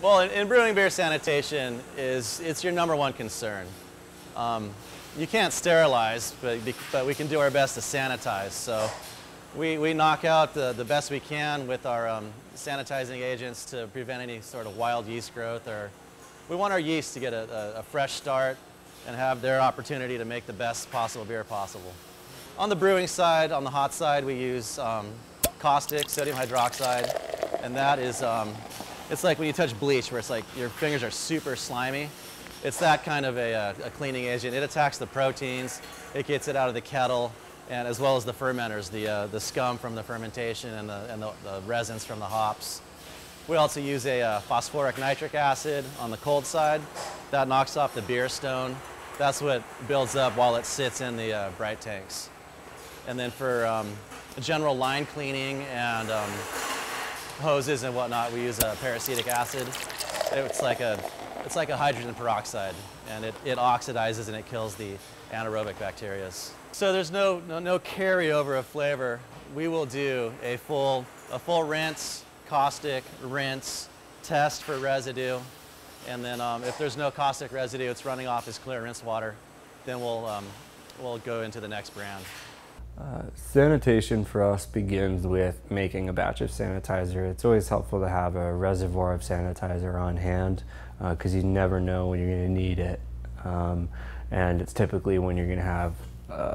Well, in brewing beer, sanitation it's your #1 concern. You can't sterilize, but we can do our best to sanitize. So we knock out the best we can with our sanitizing agents to prevent any sort of wild yeast growth. Or we want our yeast to get a fresh start and have their opportunity to make the best possible beer possible. On the brewing side, on the hot side, we use caustic, sodium hydroxide, and that is, it's like when you touch bleach where it's like your fingers are super slimy. It's that kind of a cleaning agent. It attacks the proteins, it gets it out of the kettle, and as well as the fermenters, the scum from the fermentation and the resins from the hops. We also use a phosphoric nitric acid on the cold side. That knocks off the beer stone. That's what builds up while it sits in the bright tanks. And then for general line cleaning and hoses and whatnot, we use peracetic acid. It's like a hydrogen peroxide, and it oxidizes and it kills the anaerobic bacteria. So there's no carryover of flavor. We will do a full rinse, caustic, rinse, test for residue, and then if there's no caustic residue, it's running off as clear rinse water, then we'll go into the next brand. Sanitation for us begins with making a batch of sanitizer. It's always helpful to have a reservoir of sanitizer on hand because you never know when you're going to need it. And it's typically when you're going to have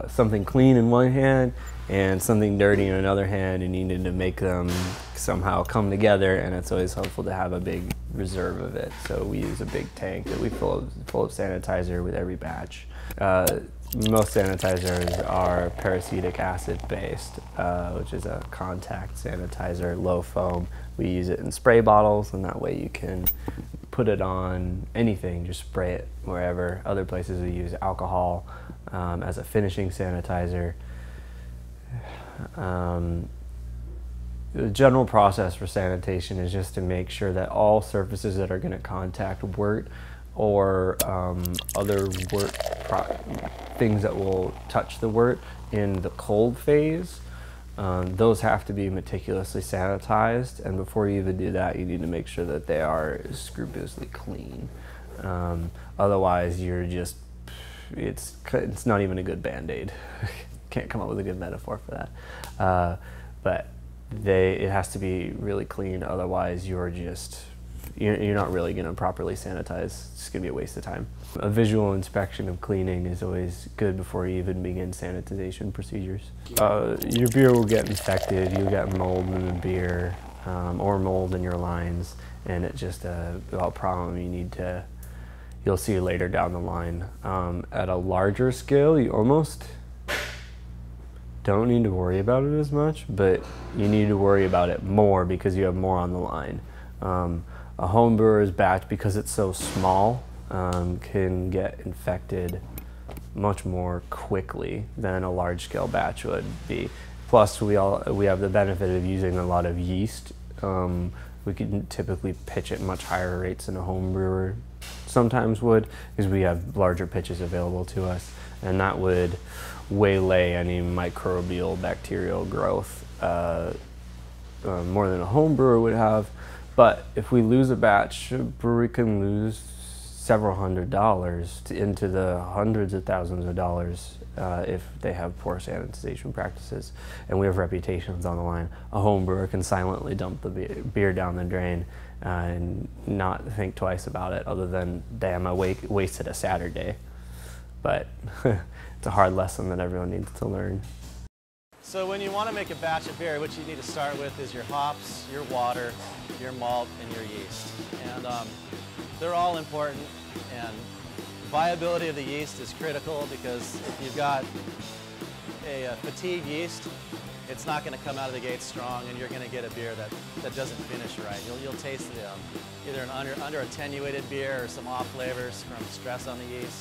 something clean in one hand and something dirty in another hand, and you need to make them somehow come together, and it's always helpful to have a big reserve of it. So we use a big tank that we fill of sanitizer with every batch. Most sanitizers are peracetic acid based, which is a contact sanitizer, low foam. We use it in spray bottles, and that way you can put it on anything, just spray it wherever. Other places we use alcohol as a finishing sanitizer. The general process for sanitation is just to make sure that all surfaces that are going to contact wort or other wort things that will touch the wort in the cold phase, those have to be meticulously sanitized, and before you even do that, you need to make sure that they are scrupulously clean. Otherwise, you're just, it's not even a good Band-Aid. Can't come up with a good metaphor for that. But it has to be really clean, otherwise you're not really going to properly sanitize. It's just going to be a waste of time. A visual inspection of cleaning is always good before you even begin sanitization procedures. Your beer will get infected, you'll get mold in the beer, or mold in your lines, and it's just a problem you'll see later down the line. At a larger scale, you almost don't need to worry about it as much, but you need to worry about it more because you have more on the line. A home brewer's batch, because it's so small, can get infected much more quickly than a large-scale batch would be. Plus, we have the benefit of using a lot of yeast. We can typically pitch at much higher rates than a home brewer sometimes would, because we have larger pitches available to us, and that would waylay any microbial bacterial growth more than a home brewer would have. But if we lose a batch, a brewery can lose several $100s into the hundreds of thousands of dollars if they have poor sanitization practices, and we have reputations on the line. A home brewer can silently dump the beer down the drain and not think twice about it, other than, damn, I wasted a Saturday. But it's a hard lesson that everyone needs to learn. So when you want to make a batch of beer, what you need to start with is your hops, your water, your malt, and your yeast. And they're all important, and viability of the yeast is critical, because if you've got a fatigued yeast, it's not going to come out of the gate strong, and you're going to get a beer that doesn't finish right. You'll taste either an under attenuated beer or some off flavors from stress on the yeast.